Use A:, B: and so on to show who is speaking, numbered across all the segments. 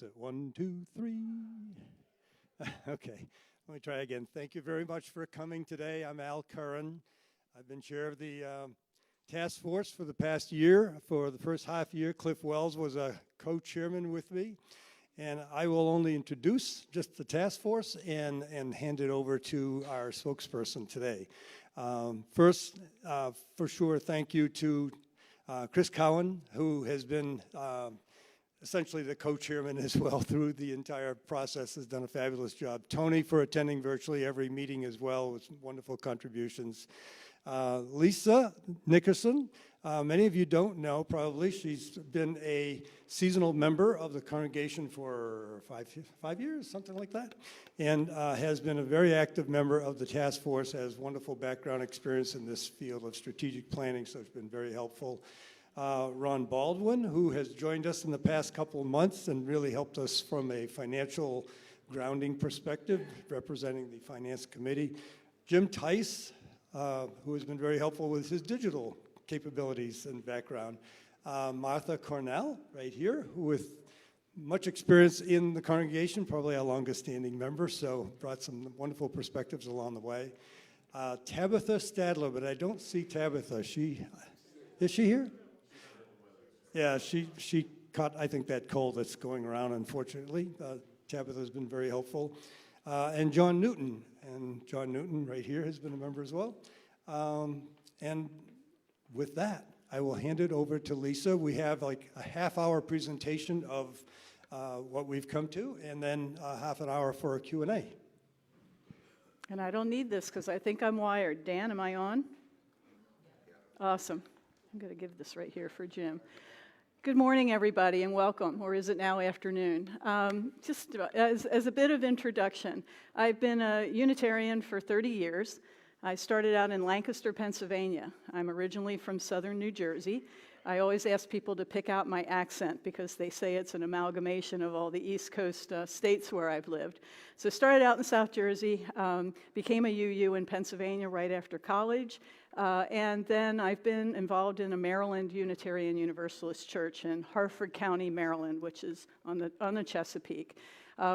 A: So 1, 2, 3. Okay, let me try again. Thank you very much for coming today. I'm Al Curran. I've been chair of the task force for the past year. For the first half year, Cliff Wells was a co-chairman with me. And I will only introduce just the task force and hand it over to our spokesperson today. First, for sure, thank you to Chris Cowan, who has been essentially the co-chairman as well through the entire process, has done a fabulous job. Tony for attending virtually every meeting as well with wonderful contributions. Lisa Nickerson, many of you don't know probably, she's been a seasonal member of the congregation for five years, something like that, and has been a very active member of the task force, has wonderful background experience in this field of strategic planning, so it's been very helpful. Ron Baldwin, who has joined us in the past couple of months and really helped us from a financial grounding perspective, representing the Finance Committee. Jim Tice, who has been very helpful with his digital capabilities and background. Martha Cornell, right here, who with much experience in the congregation, probably our longest standing member, so brought some wonderful perspectives along the way. Tabitha Stadler, but I don't see Tabitha. Is she here? Yeah, she caught, I think, that cold that's going around, unfortunately. Tabitha's been very helpful. And John Newton, right here, has been a member as well. And with that, I will hand it over to Lisa. We have like a half-hour presentation of what we've come to, and then half an hour for a Q&A.
B: And I don't need this because I think I'm wired. Dan, am I on? Awesome. I'm going to give this right here for Jim. Good morning, everybody, and welcome, or is it now afternoon? Just as a bit of introduction, I've been a Unitarian for 30 years. I started out in Lancaster, Pennsylvania. I'm originally from southern New Jersey. I always ask people to pick out my accent because they say it's an amalgamation of all the East Coast states where I've lived. So I started out in South Jersey, became a UU in Pennsylvania right after college, and then I've been involved in a Maryland Unitarian Universalist Church in Harford County, Maryland, which is on the Chesapeake.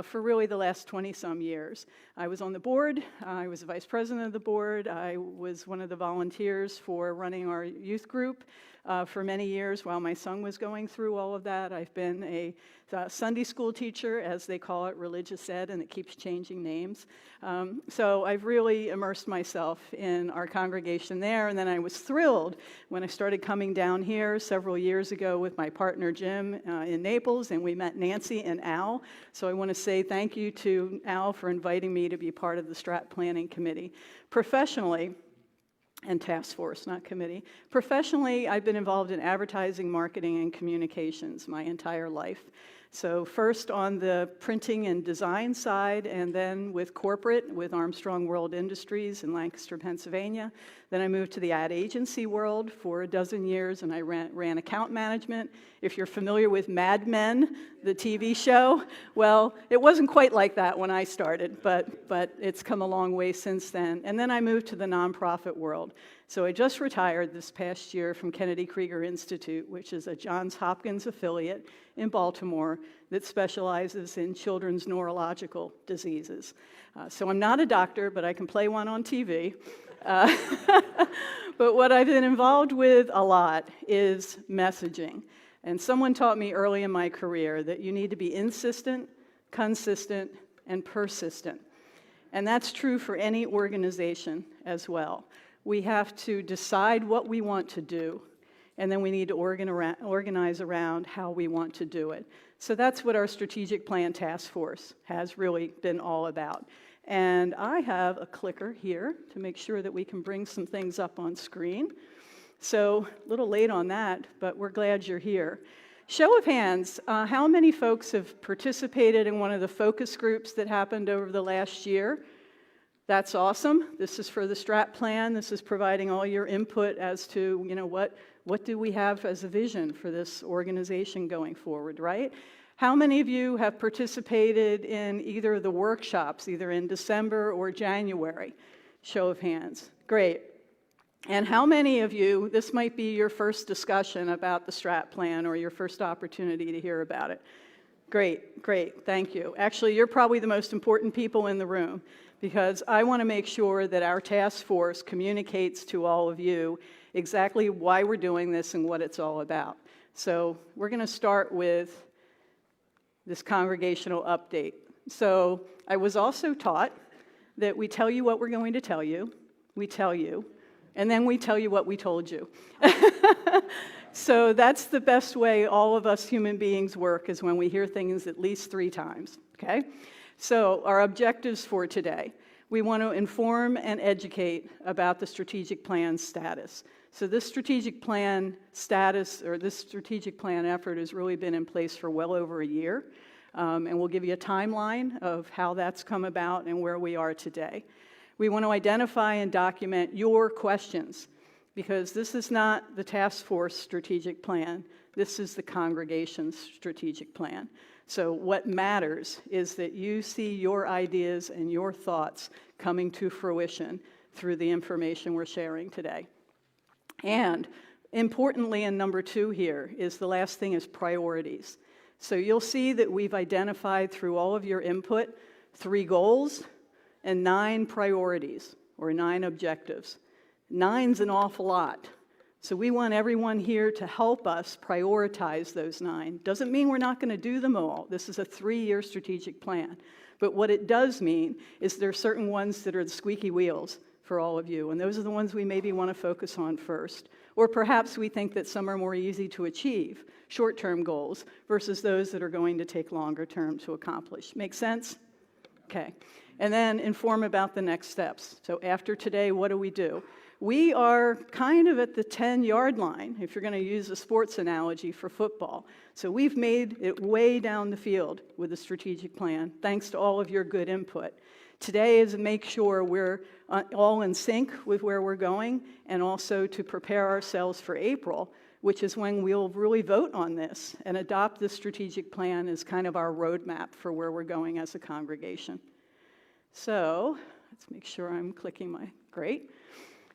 B: For really the last 20-some years. I was on the board, I was the vice president of the board, I was one of the volunteers for running our youth group for many years while my son was going through all of that. I've been a Sunday school teacher, as they call it, religious ed, and it keeps changing names. So I've really immersed myself in our congregation there, and then I was thrilled when I started coming down here several years ago with my partner Jim in Naples, and we met Nancy and Al. So I want to say thank you to Al for inviting me to be part of the Strat Planning Committee. Professionally, and task force, not committee. Professionally, I've been involved in advertising, marketing, and communications my entire life. So first on the printing and design side, and then with corporate, with Armstrong World Industries in Lancaster, Pennsylvania. Then I moved to the ad agency world for a dozen years, and I ran account management. If you're familiar with Mad Men, the TV show, well, it wasn't quite like that when I started, but it's come a long way since then. And then I moved to the nonprofit world. So I just retired this past year from Kennedy Krieger Institute, which is a Johns Hopkins affiliate in Baltimore that specializes in children's neurological diseases. So I'm not a doctor, but I can play one on TV. But what I've been involved with a lot is messaging. And someone taught me early in my career that you need to be insistent, consistent, and persistent. And that's true for any organization as well. We have to decide what we want to do, and then we need to organize around how we want to do it. So that's what our strategic plan task force has really been all about. And I have a clicker here to make sure that we can bring some things up on screen. So a little late on that, but we're glad you're here. Show of hands, how many folks have participated in one of the focus groups that happened over the last year? That's awesome. This is for the Strat Plan. This is providing all your input as to, what do we have as a vision for this organization going forward, right? How many of you have participated in either of the workshops, either in December or January? Show of hands. Great. And how many of you, this might be your first discussion about the Strat Plan or your first opportunity to hear about it? Great, great, thank you. Actually, you're probably the most important people in the room because I want to make sure that our task force communicates to all of you exactly why we're doing this and what it's all about. So we're going to start with this congregational update. So I was also taught that we tell you what we're going to tell you, we tell you, and then we tell you what we told you. So that's the best way all of us human beings work, is when we hear things at least 3 times, okay? So our objectives for today: we want to inform and educate about the strategic plan status. So this strategic plan status, or this strategic plan effort, has really been in place for well over a year. And we'll give you a timeline of how that's come about and where we are today. We want to identify and document your questions, because this is not the task force strategic plan. This is the congregation's strategic plan. So what matters is that you see your ideas and your thoughts coming to fruition through the information we're sharing today. And importantly, and number 2 here, is the last thing is priorities. So you'll see that we've identified through all of your input 3 goals and 9 priorities, or 9 objectives. 9's an awful lot. So we want everyone here to help us prioritize those 9. Doesn't mean we're not going to do them all. This is a 3-year strategic plan. But what it does mean is there are certain ones that are the squeaky wheels for all of you, and those are the ones we maybe want to focus on first. Or perhaps we think that some are more easy to achieve, short-term goals, versus those that are going to take longer term to accomplish. Make sense? Okay. And then inform about the next steps. So after today, what do? We are kind of at the 10-yard line, if you're going to use a sports analogy for football. So we've made it way down the field with the strategic plan, thanks to all of your good input. Today is to make sure we're all in sync with where we're going, and also to prepare ourselves for April, which is when we'll really vote on this and adopt this strategic plan as kind of our roadmap for where we're going as a congregation. So let's make sure I'm clicking great.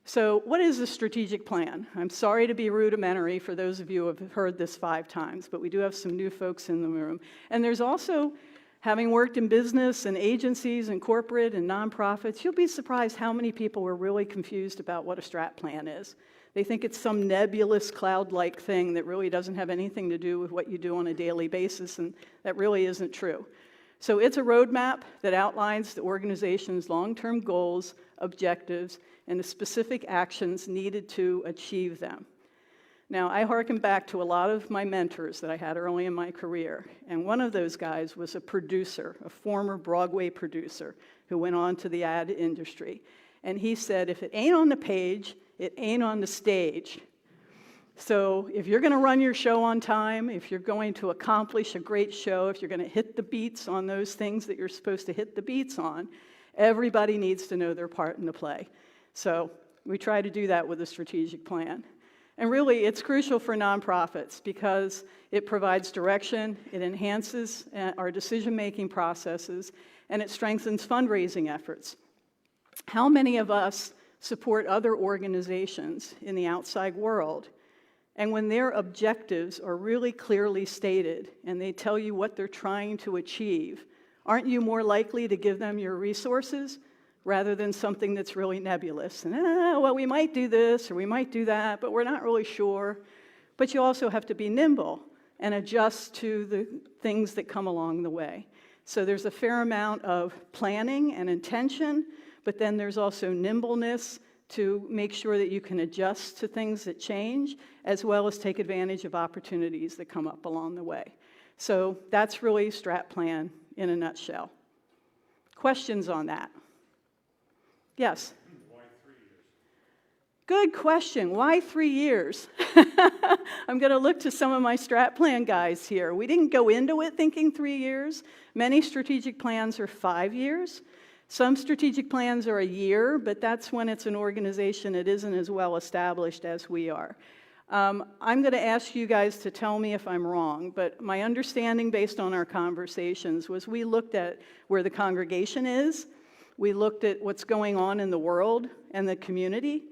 B: So what is the strategic plan? I'm sorry to be rudimentary for those of you who have heard this 5 times, but we do have some new folks in the room. And there's also, having worked in business and agencies and corporate and nonprofits, you'll be surprised how many people are really confused about what a strat plan is. They think it's some nebulous cloud-like thing that really doesn't have anything to do with what you do on a daily basis, and that really isn't true. So it's a roadmap that outlines the organization's long-term goals, objectives, and the specific actions needed to achieve them. Now, I hearken back to a lot of my mentors that I had early in my career, and one of those guys was a producer, a former Broadway producer, who went on to the ad industry. And he said, if it ain't on the page, it ain't on the stage. So if you're going to run your show on time, if you're going to accomplish a great show, if you're going to hit the beats on those things that you're supposed to hit the beats on, everybody needs to know their part in the play. So we try to do that with a strategic plan. And really, it's crucial for nonprofits because it provides direction, it enhances our decision-making processes, and it strengthens fundraising efforts. How many of us support other organizations in the outside world, and when their objectives are really clearly stated and they tell you what they're trying to achieve, aren't you more likely to give them your resources rather than something that's really nebulous? And, well, we might do this or we might do that, but we're not really sure. But you also have to be nimble and adjust to the things that come along the way. So there's a fair amount of planning and intention, but then there's also nimbleness to make sure that you can adjust to things that change, as well as take advantage of opportunities that come up along the way. So that's really Strat Plan in a nutshell. Questions on that? Yes?
C: Why 3 years?
B: Good question. Why 3 years? I'm going to look to some of my Strat Plan guys here. We didn't go into it thinking 3 years. Many strategic plans are 5 years. Some strategic plans are a year, but that's when it's an organization that isn't as well established as we are. I'm going to ask you guys to tell me if I'm wrong, but my understanding based on our conversations was we looked at where the congregation is, we looked at what's going on in the world and the community,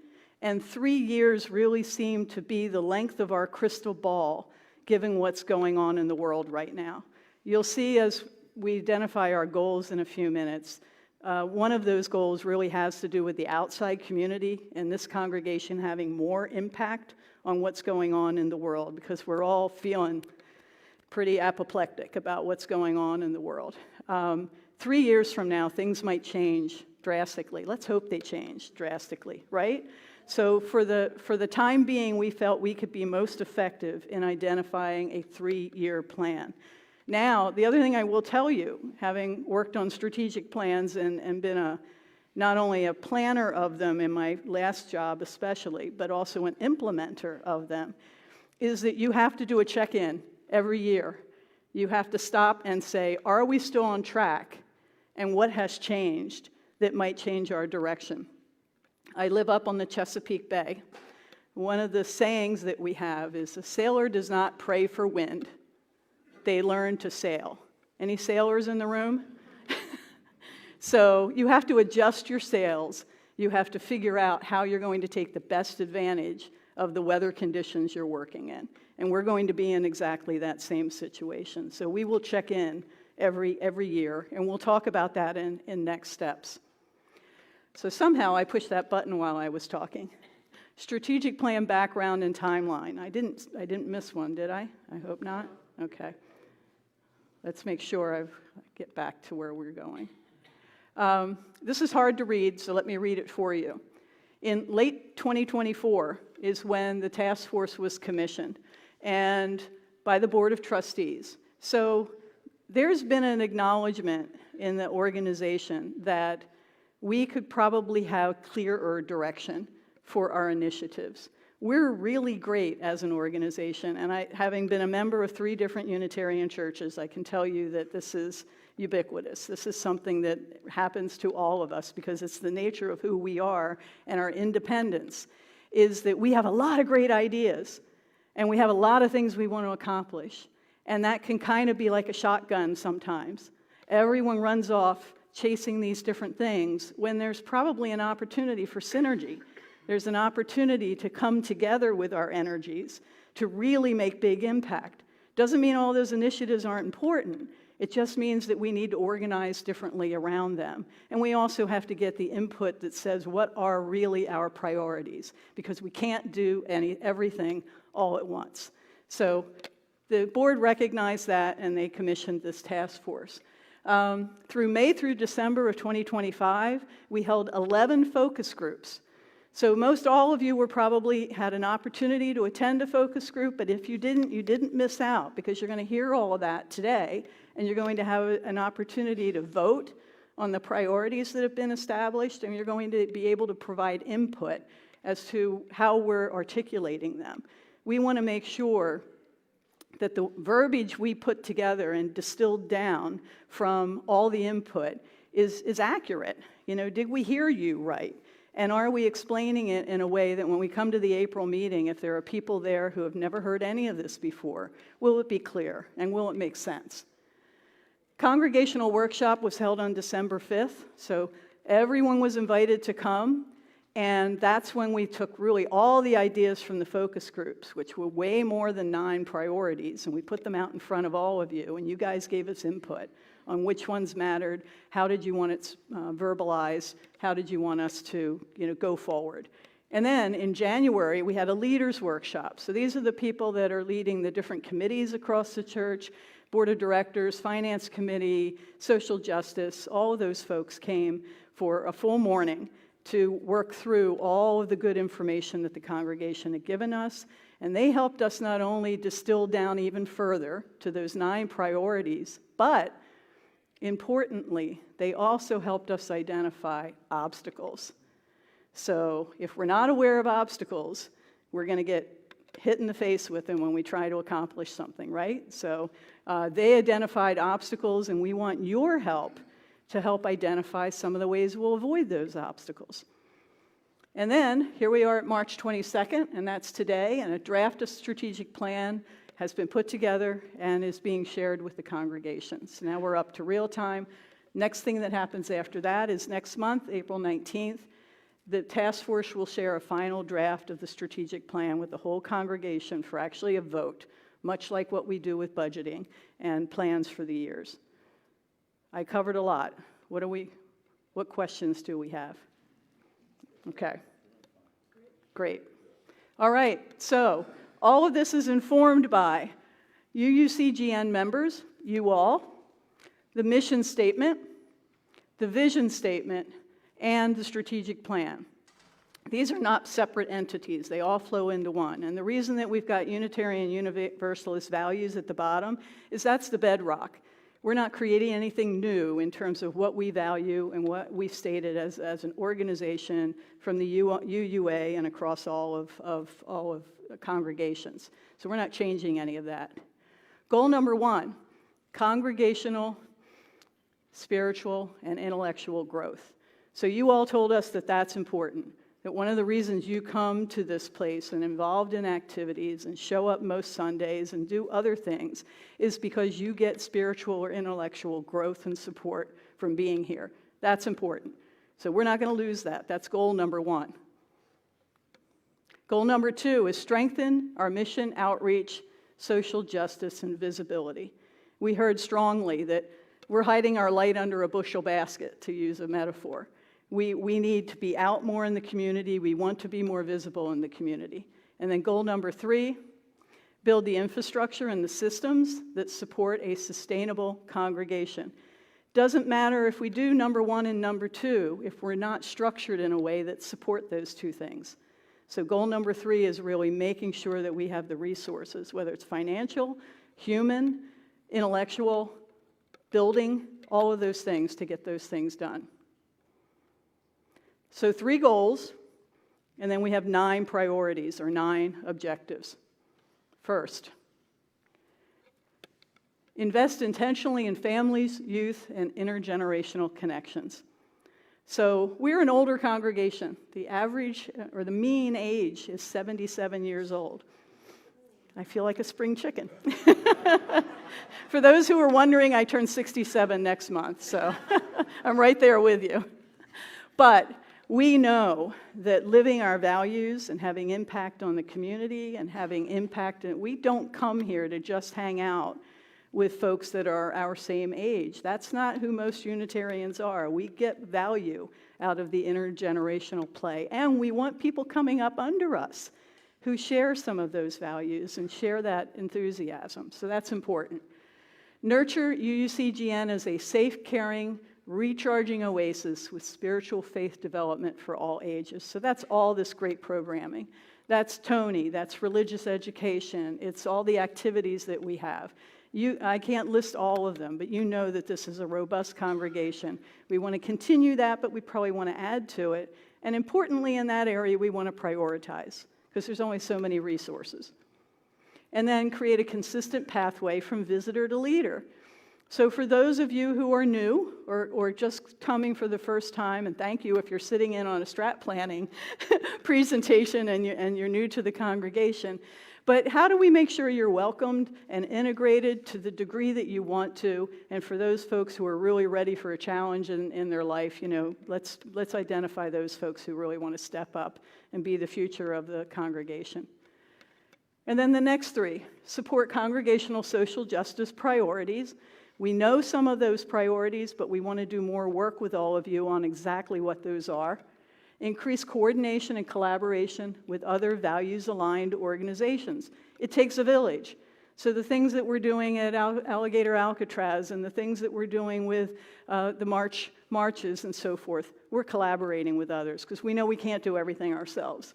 B: and 3 years really seemed to be the length of our crystal ball, given what's going on in the world right now. You'll see as we identify our goals in a few minutes, one of those goals really has to do with the outside community and this congregation having more impact on what's going on in the world, because we're all feeling pretty apoplectic about what's going on in the world. 3 years from now, things might change drastically. Let's hope they change drastically, right? So for the time being, we felt we could be most effective in identifying a 3-year plan. Now, the other thing I will tell you, having worked on strategic plans and been not only a planner of them in my last job especially, but also an implementer of them, is that you have to do a check-in every year. You have to stop and say, are we still on track? And what has changed that might change our direction? I live up on the Chesapeake Bay. One of the sayings that we have is, a sailor does not pray for wind. They learn to sail. Any sailors in the room? So you have to adjust your sails. You have to figure out how you're going to take the best advantage of the weather conditions you're working in. And we're going to be in exactly that same situation. So we will check in every year, and we'll talk about that in next steps. So somehow I pushed that button while I was talking. Strategic plan background and timeline. I didn't miss one, did I? I hope not. Okay. Let's make sure I get back to where we're going. This is hard to read, so let me read it for you. In late 2024 is when the task force was commissioned, and by the Board of Trustees. So there's been an acknowledgement in the organization that we could probably have clearer direction for our initiatives. We're really great as an organization, and having been a member of 3 different Unitarian churches, I can tell you that this is ubiquitous. This is something that happens to all of us because it's the nature of who we are, and our independence is that we have a lot of great ideas, and we have a lot of things we want to accomplish, and that can kind of be like a shotgun sometimes. Everyone runs off chasing these different things when there's probably an opportunity for synergy. There's an opportunity to come together with our energies to really make big impact. Doesn't mean all those initiatives aren't important. It just means that we need to organize differently around them. And we also have to get the input that says what are really our priorities, because we can't do everything all at once. So the board recognized that, and they commissioned this task force. Through May through December of 2025, we held 11 focus groups. So most all of you were probably had an opportunity to attend a focus group, but if you didn't miss out, because you're going to hear all of that today, and you're going to have an opportunity to vote on the priorities that have been established, and you're going to be able to provide input as to how we're articulating them. We want to make sure that the verbiage we put together and distilled down from all the input is accurate. You know, did we hear you right? And are we explaining it in a way that when we come to the April meeting, if there are people there who have never heard any of this before, will it be clear and will it make sense? Congregational workshop was held on December 5th, so everyone was invited to come, and that's when we took really all the ideas from the focus groups, which were way more than 9 priorities, and we put them out in front of all of you, and you guys gave us input on which ones mattered, how did you want it verbalized, how did you want us to go forward. And then in January, we had a leaders workshop. So these are the people that are leading the different committees across the church, board of directors, finance committee, social justice, all of those folks came for a full morning to work through all of the good information that the congregation had given us. And they helped us not only distill down even further to those 9 priorities, but importantly, they also helped us identify obstacles. So if we're not aware of obstacles, we're going to get hit in the face with them when we try to accomplish something, right? So they identified obstacles, and we want your help to help identify some of the ways we'll avoid those obstacles. And then here we are at March 22nd, and that's today, and a draft of strategic plan has been put together and is being shared with the congregations. Now we're up to real time. Next thing that happens after that is next month, April 19th, the task force will share a final draft of the strategic plan with the whole congregation for actually a vote much like what we do with budgeting and plans for the years. I covered a lot. What questions do we have? Okay. Great. All right, so all of this is informed by UUCGN members, you all, the mission statement, the vision statement, and the strategic plan. These are not separate entities. They all flow into one. And the reason that we've got Unitarian Universalist values at the bottom is that's the bedrock. We're not creating anything new in terms of what we value and what we've stated as an organization from the UUA and across all of congregations. So we're not changing any of that. Goal number 1, congregational, spiritual, and intellectual growth. So you all told us that that's important, that one of the reasons you come to this place and involved in activities and show up most Sundays and do other things is because you get spiritual or intellectual growth and support from being here. That's important. So we're not going to lose that. That's goal number 1. Goal number 2 is strengthen our mission, outreach, social justice, and visibility. We heard strongly that we're hiding our light under a bushel basket, to use a metaphor. We need to be out more in the community. We want to be more visible in the community. And then goal number 3, build the infrastructure and the systems that support a sustainable congregation. Doesn't matter if we do number 1 and number 2 if we're not structured in a way that support those 2 things. So goal number 3 is really making sure that we have the resources, whether it's financial, human, intellectual, building, all of those things to get those things done. So 3 goals, and then we have 9 priorities or 9 objectives. First, invest intentionally in families, youth, and intergenerational connections. So we're an older congregation. The average or the mean age is 77 years old. I feel like a spring chicken. For those who are wondering, I turn 67 next month, so I'm right there with you. But we know that living our values and having impact on the community and having impact, we don't come here to just hang out with folks that are our same age. That's not who most Unitarians are. We get value out of the intergenerational play, and we want people coming up under us who share some of those values and share that enthusiasm. So that's important. Nurture UUCGN as a safe, caring, recharging oasis with spiritual faith development for all ages. So that's all this great programming. That's Tony, that's religious education, it's all the activities that we have. I can't list all of them, but you know that this is a robust congregation. We want to continue that, but we probably want to add to it. And importantly, in that area, we want to prioritize, because there's only so many resources. And then create a consistent pathway from visitor to leader. So for those of you who are new or just coming for the first time, and thank you if you're sitting in on a strat planning presentation and you're new to the congregation, but how do we make sure you're welcomed and integrated to the degree that you want to? And for those folks who are really ready for a challenge in their life, let's identify those folks who really want to step up and be the future of the congregation. And then the next 3, support congregational social justice priorities. We know some of those priorities, but we want to do more work with all of you on exactly what those are. Increase coordination and collaboration with other values-aligned organizations. It takes a village. So the things that we're doing at Alligator Alcatraz and the things that we're doing with the marches and so forth, we're collaborating with others because we know we can't do everything ourselves.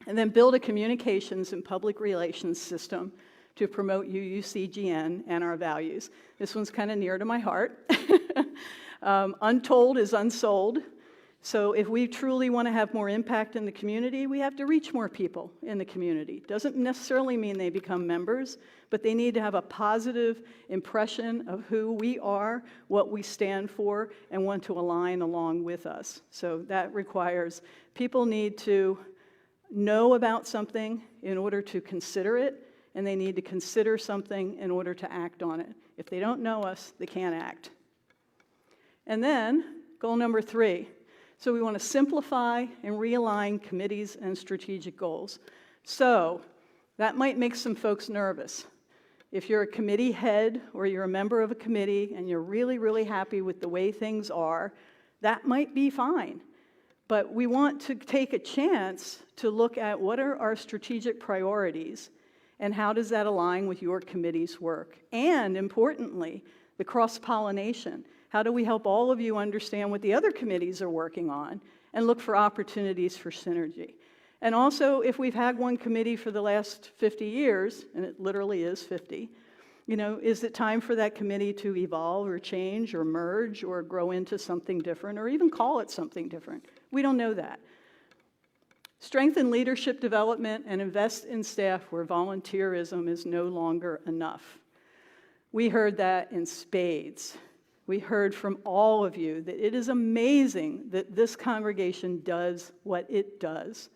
B: And then build a communications and public relations system to promote UUCGN and our values. This one's kind of near to my heart. Untold is unsold. So if we truly want to have more impact in the community, we have to reach more people in the community. Doesn't necessarily mean they become members, but they need to have a positive impression of who we are, what we stand for, and want to align along with us. So that requires people need to know about something in order to consider it, and they need to consider something in order to act on it. If they don't know us, they can't act. And then, goal number 3. So we want to simplify and realign committees and strategic goals. So That might make some folks nervous. If you're a committee head or you're a member of a committee and you're really, really happy with the way things are, that might be fine. But we want to take a chance to look at what are our strategic priorities and how does that align with your committee's work. And importantly, the cross-pollination. How do we help all of you understand what the other committees are working on and look for opportunities for synergy? And also, if we've had one committee for the last 50 years, and it literally is 50, is it time for that committee to evolve or change or merge or grow into something different or even call it something different? We don't know that. Strengthen leadership development and invest in staff where volunteerism is no longer enough. We heard that in spades. We heard from all of you that it is amazing that this congregation does what it does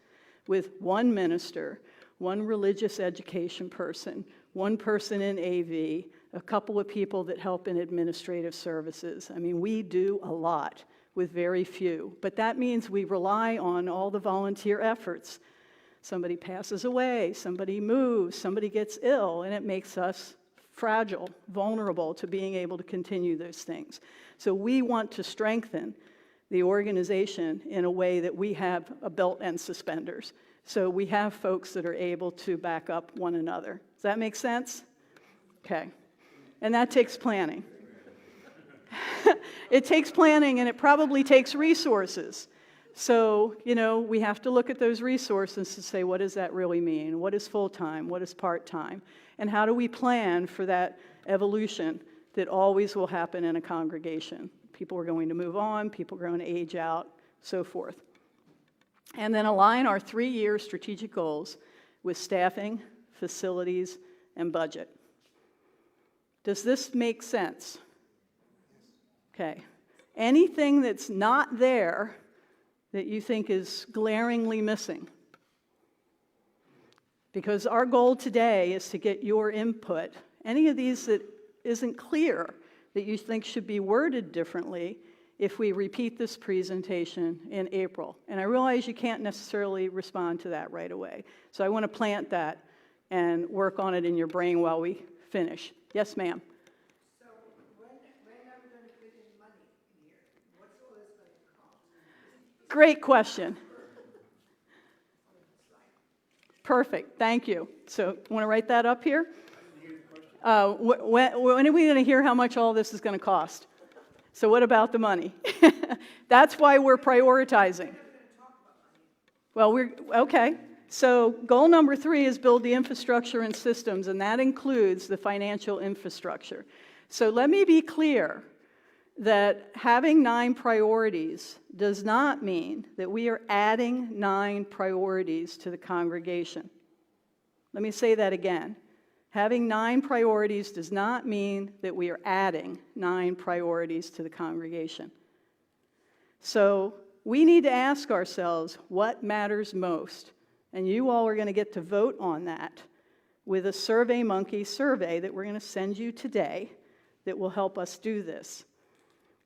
B: with one minister, one religious education person, one person in AV, a couple of people that help in administrative services. I mean, we do a lot with very few, but that means we rely on all the volunteer efforts. Somebody passes away, somebody moves, somebody gets ill, and it makes us fragile, vulnerable to being able to continue those things. So we want to strengthen the organization in a way that we have a belt and suspenders. So we have folks that are able to back up one another. Does that make sense? Okay. And that takes planning. It takes planning, and it probably takes resources. So, we have to look at those resources to say, what does that really mean? What is full-time? What is part-time? And how do we plan for that evolution that always will happen in a congregation? People are going to move on, people are going to age out, so forth. And then align our 3-year strategic goals with staffing, facilities, and budget. Does this make sense? Okay. Anything that's not there that you think is glaringly missing? Because our goal today is to get your input. Any of these that isn't clear that you think should be worded differently if we repeat this presentation in April. And I realize you can't necessarily respond to that right away. So I want to plant that and work on it in your brain while we finish. Yes, ma'am.
D: So when are we going to fit in money in here? What's all this going to cost?
B: Great question. Perfect, thank you. So, want to write that up here? When are we going to hear how much all this is going to cost? So what about the money? That's why we're prioritizing. Well, okay. So goal number 3 is build the infrastructure and systems, and that includes the financial infrastructure. So let me be clear that having 9 priorities does not mean that we are adding 9 priorities to the congregation. Let me say that again. Having 9 priorities does not mean that we are adding 9 priorities to the congregation. So we need to ask ourselves what matters most. And you all are going to get to vote on that with a SurveyMonkey survey that we're going to send you today that will help us do this.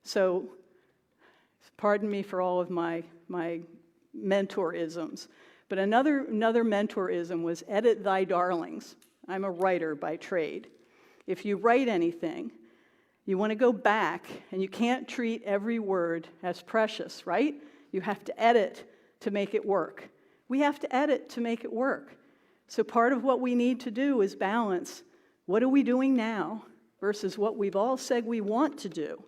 B: So, pardon me for all of my mentorisms, but another mentorism was edit thy darlings. I'm a writer by trade. If you write anything, you want to go back, and you can't treat every word as precious, right? You have to edit to make it work. We have to edit to make it work. So part of what we need to do is balance what are we doing now versus what we've all said we want to do.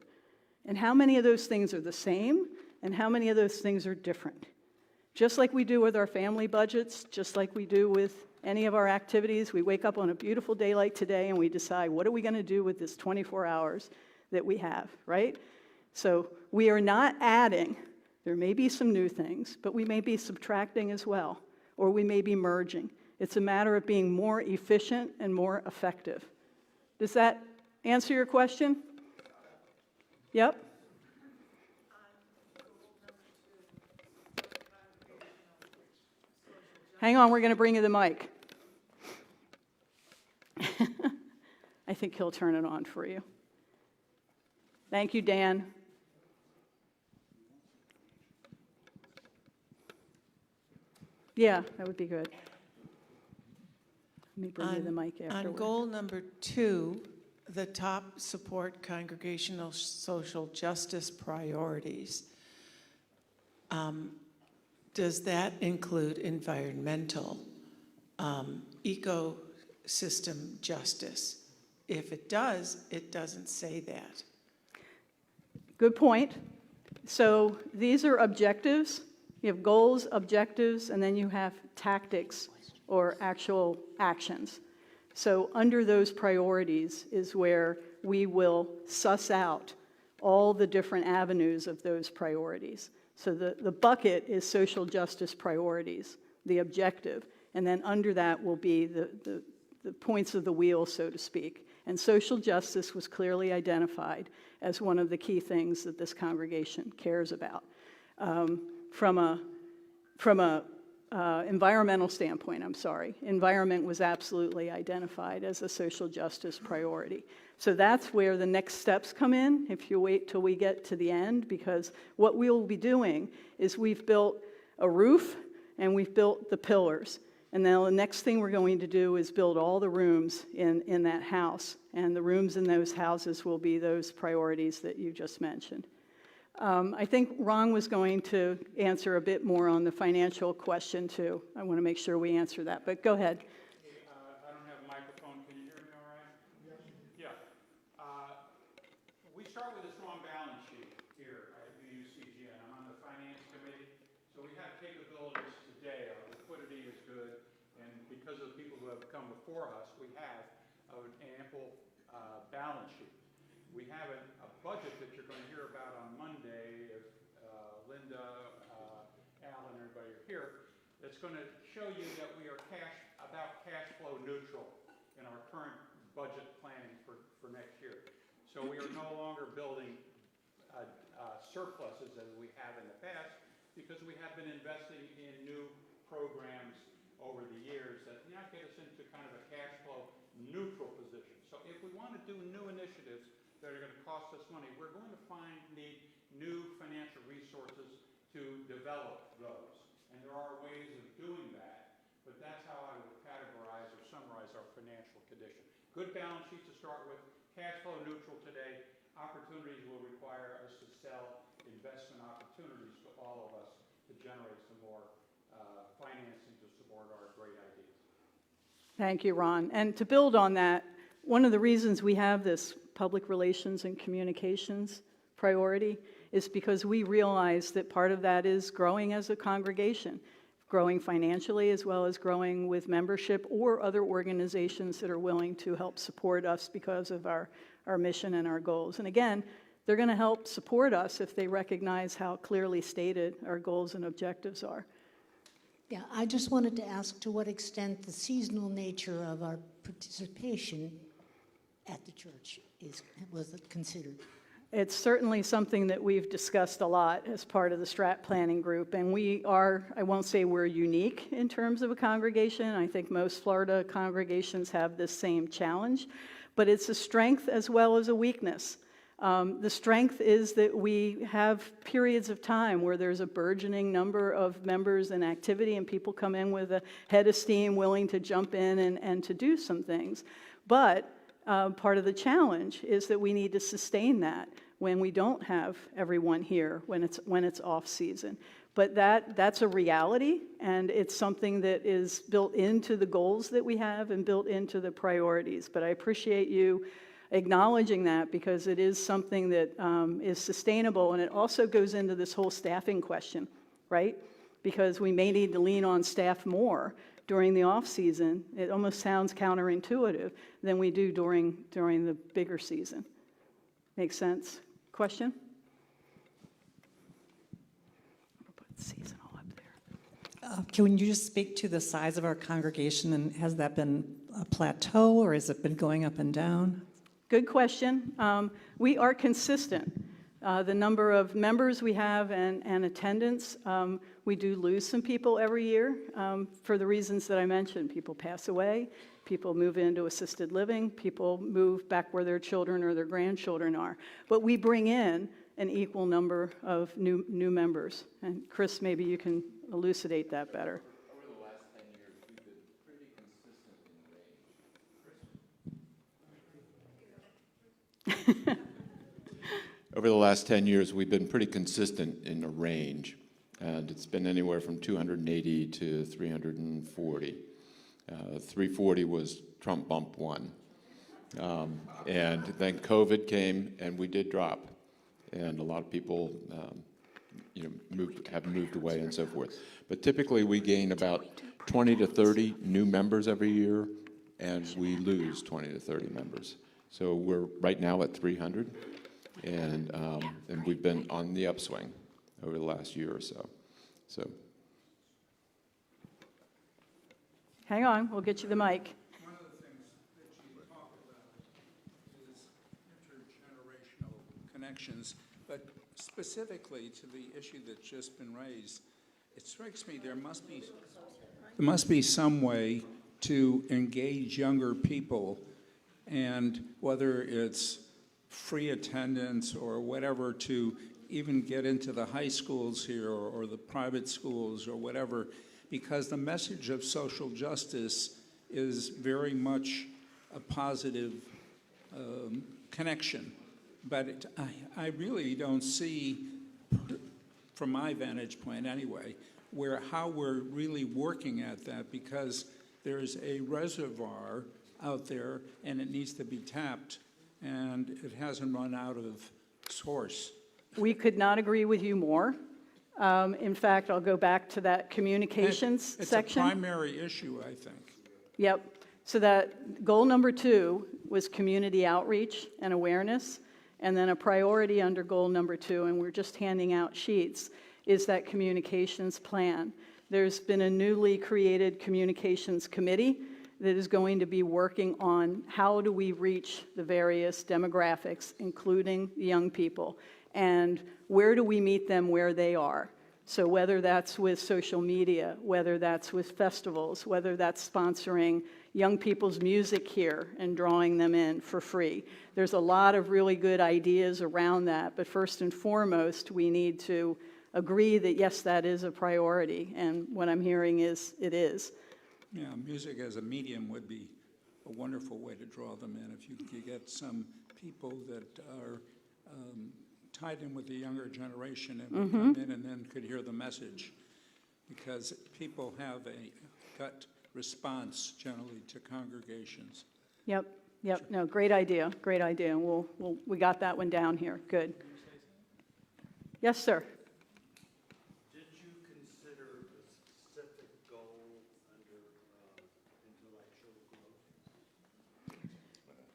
B: And how many of those things are the same, and how many of those things are different? Just like we do with our family budgets, just like we do with any of our activities, we wake up on a beautiful day like today and we decide, what are we going to do with this 24 hours that we have, right? So we are not adding. There may be some new things, but we may be subtracting as well, or we may be merging. It's a matter of being more efficient and more effective. Does that answer your question? Yep. Hang on, we're going to bring you the mic. I think he'll turn it on for you. Thank you, Dan. Yeah, that would be good. Let me bring you the mic afterward.
E: On goal number 2, the top support congregational social justice priorities, does that include environmental, ecosystem justice? If it does, it doesn't say that.
B: Good point. So these are objectives. You have goals, objectives, and then you have tactics or actual actions. So under those priorities is where we will suss out all the different avenues of those priorities. So the bucket is social justice priorities, the objective, and then under that will be the points of the wheel, so to speak. And social justice was clearly identified as one of the key things that this congregation cares about. From a environmental standpoint, environment was absolutely identified as a social justice priority. So that's where the next steps come in, if you wait till we get to the end, because what we'll be doing is we've built a roof and we've built the pillars. And now the next thing we're going to do is build all the rooms in that house. And the rooms in those houses will be those priorities that you just mentioned. I think Ron was going to answer a bit more on the financial question, too. I want to make sure we answer that, but go ahead.
C: I don't have a microphone. Can you hear me all right? Yes. Yeah. We start with a strong balance sheet here at UUCGN. I'm on the finance committee, so we have capabilities today. Our liquidity is good, and because of the people who have come before us, we have an ample balance sheet. We have a budget that you're going to hear about on Monday, if Linda, Alan, everybody are here, that's going to show you that we are about cash flow neutral in our current budget planning for next year. So we are no longer building surpluses as we have in the past, because we have been investing in new programs over the years that now get us into kind of a cash flow neutral position. So if we want to do new initiatives that are going to cost us money, we're going to need new financial resources to develop those. And there are ways of doing that, but that's how I would categorize or summarize our financial condition. Good balance sheet to start with, cash flow neutral today. Opportunities will require us to sell investment opportunities to all of us to generate some more financing to support our great ideas.
B: Thank you, Ron. And to build on that, one of the reasons we have this public relations and communications priority is because we realize that part of that is growing as a congregation, growing financially as well as growing with membership or other organizations that are willing to help support us because of our mission and our goals. And again, they're going to help support us if they recognize how clearly stated our goals and objectives are.
F: Yeah, I just wanted to ask to what extent the seasonal nature of our participation at the church was considered.
B: It's certainly something that we've discussed a lot as part of the strat planning group, and we are, I won't say we're unique in terms of a congregation. I think most Florida congregations have this same challenge, but it's a strength as well as a weakness. The strength is that we have periods of time where there's a burgeoning number of members and activity, and people come in with a head of steam willing to jump in and to do some things. But part of the challenge is that we need to sustain that when we don't have everyone here, when it's off season. But that's a reality, and it's something that is built into the goals that we have and built into the priorities. But I appreciate you acknowledging that, because it is something that is sustainable, and it also goes into this whole staffing question, right? Because we may need to lean on staff more during the off season. It almost sounds counterintuitive than we do during the bigger season. Makes sense? Question? I'll put seasonal up there.
G: Can you just speak to the size of our congregation, and has that been a plateau or has it been going up and down?
B: Good question. We are consistent. The number of members we have and attendance, we do lose some people every year for the reasons that I mentioned. People pass away, people move into assisted living, people move back where their children or their grandchildren are. But we bring in an equal number of new members. And Chris, maybe you can elucidate that better.
H: Over the last 10 years, we've been pretty consistent in range. Over the last 10 years, we've been pretty consistent in a range, and it's been anywhere from 280 to 340. 340 was Trump bump one. And then COVID came, and we did drop. And a lot of people have moved away and so forth. But typically, we gain about 20 to 30 new members every year, and we lose 20 to 30 members. So we're right now at 300, and we've been on the upswing over the last year or so. So,
B: Hang on, we'll get you the mic.
C: One of the things that you talk about is intergenerational connections, but specifically to the issue that's just been raised, it strikes me there must be some way to engage younger people, and whether it's free attendance or whatever, to even get into the high schools here or the private schools or whatever, because the message of social justice is very much a positive connection. But I really don't see, from my vantage point anyway, how we're really working at that, because there's a reservoir out there and it needs to be tapped, and it hasn't run out of source.
B: We could not agree with you more. In fact, I'll go back to that communications section.
C: It's a primary issue, I think.
B: Yep. So that goal number 2 was community outreach and awareness, and then a priority under goal number 2, and we're just handing out sheets, is that communications plan. There's been a newly created communications committee that is going to be working on how do we reach the various demographics, including young people, and where do we meet them where they are. So whether that's with social media, whether that's with festivals, whether that's sponsoring young people's music here and drawing them in for free. There's a lot of really good ideas around that, but first and foremost, we need to agree that yes, that is a priority, and what I'm hearing is it is.
C: Yeah, music as a medium would be a wonderful way to draw them in. If you could get some people that are tied in with the younger generation and would come in and then could hear the message, because people have a gut response generally to congregations.
B: Yep. No, great idea. And we got that one down here. Good. Yes, sir.
I: Did you consider a specific goal under intellectual growth?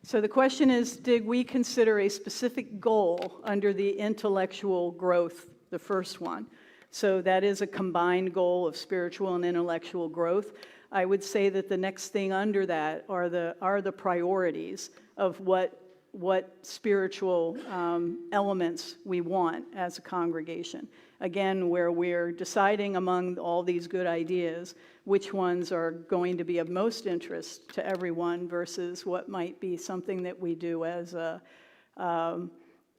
B: So the question is, did we consider a specific goal under the intellectual growth, the first one? So that is a combined goal of spiritual and intellectual growth. I would say that the next thing under that are the priorities of what spiritual elements we want as a congregation. Again, where we're deciding among all these good ideas which ones are going to be of most interest to everyone versus what might be something that we do as a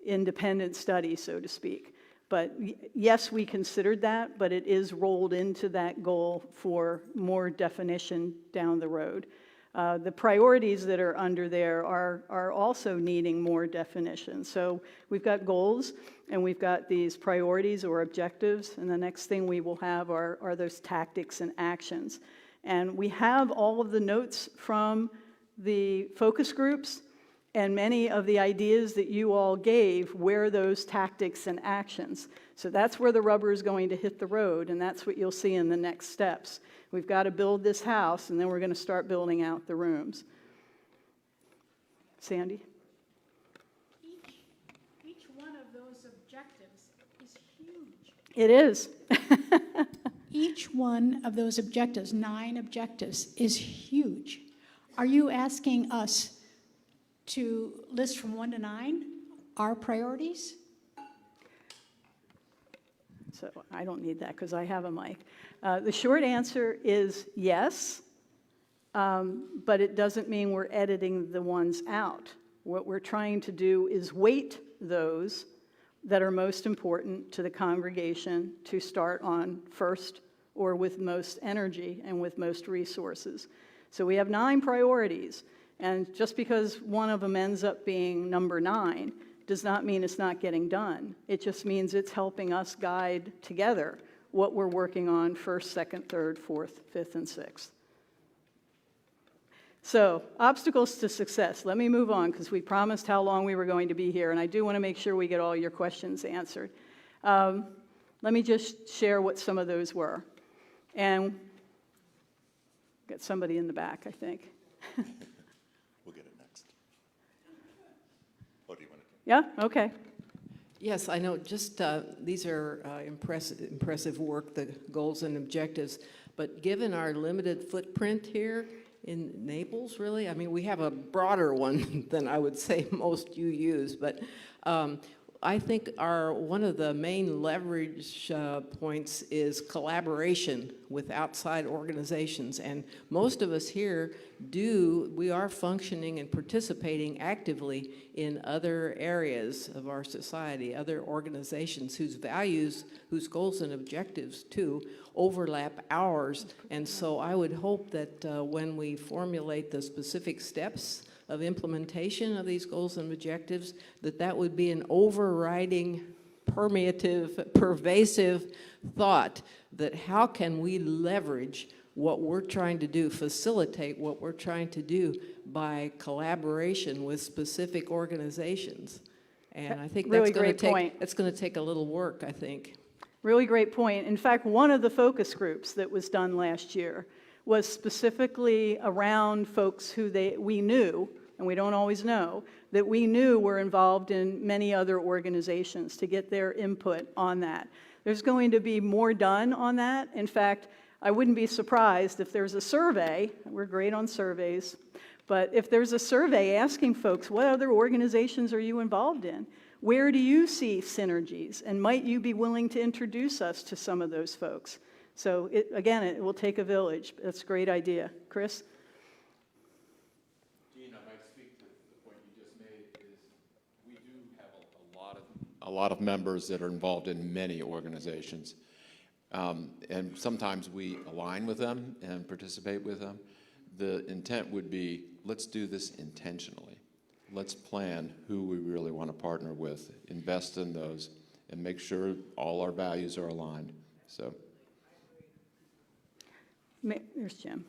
B: independent study, so to speak. But yes, we considered that, but it is rolled into that goal for more definition down the road. The priorities that are under there are also needing more definition. So we've got goals, and we've got these priorities or objectives, and the next thing we will have are those tactics and actions. And we have all of the notes from the focus groups, and many of the ideas that you all gave were those tactics and actions. So that's where the rubber is going to hit the road, and that's what you'll see in the next steps. We've got to build this house, and then we're going to start building out the rooms. Sandy?
J: Each one of those objectives is huge.
B: It is.
J: Each one of those objectives, 9 objectives, is huge. Are you asking us to list from 1 to 9 our priorities?
B: So I don't need that because I have a mic. The short answer is yes, but it doesn't mean we're editing the ones out. What we're trying to do is weight those that are most important to the congregation to start on first, or with most energy and with most resources. So we have 9 priorities, And just because one of them ends up being number 9 does not mean it's not getting done. It just means it's helping us guide together what we're working on first, second, third, fourth, fifth, and sixth. So, obstacles to success. Let me move on because we promised how long we were going to be here, and I do want to make sure we get all your questions answered. Let me just share what some of those were. And got somebody in the back, I think.
K: We'll get it next. Oh, do you want to?
B: Yeah? Okay.
L: Yes, I know. Just these are impressive work, the goals and objectives. But given our limited footprint here in Naples, really, I mean, we have a broader one than I would say most you use. But I think one of the main leverage points is collaboration with outside organizations. And most of us here we are functioning and participating actively in other areas of our society, other organizations whose values, whose goals and objectives too, overlap ours. And so I would hope that when we formulate the specific steps of implementation of these goals and objectives, that would be an overriding, pervasive thought that how can we leverage what we're trying to do, facilitate what we're trying to do by collaboration with specific organizations. And I think
B: Really
L: that's going
B: great point.
L: it's going to take a little work, I think.
B: Really great point. In fact, one of the focus groups that was done last year was specifically around folks who we knew, and we don't always know, that we knew were involved in many other organizations to get their input on that. There's going to be more done on that. In fact, I wouldn't be surprised if there's a survey, we're great on surveys, but if there's a survey asking folks, what other organizations are you involved in? Where do you see synergies? And might you be willing to introduce us to some of those folks? So, again, it will take a village. That's a great idea. Chris?
H: Gene, I might speak to the point you just made, is we do have a lot of members that are involved in many organizations. And sometimes we align with them and participate with them. The intent would be, let's do this intentionally. Let's plan who we really want to partner with, invest in those, and make sure all our values are aligned. So,
B: There's Jim.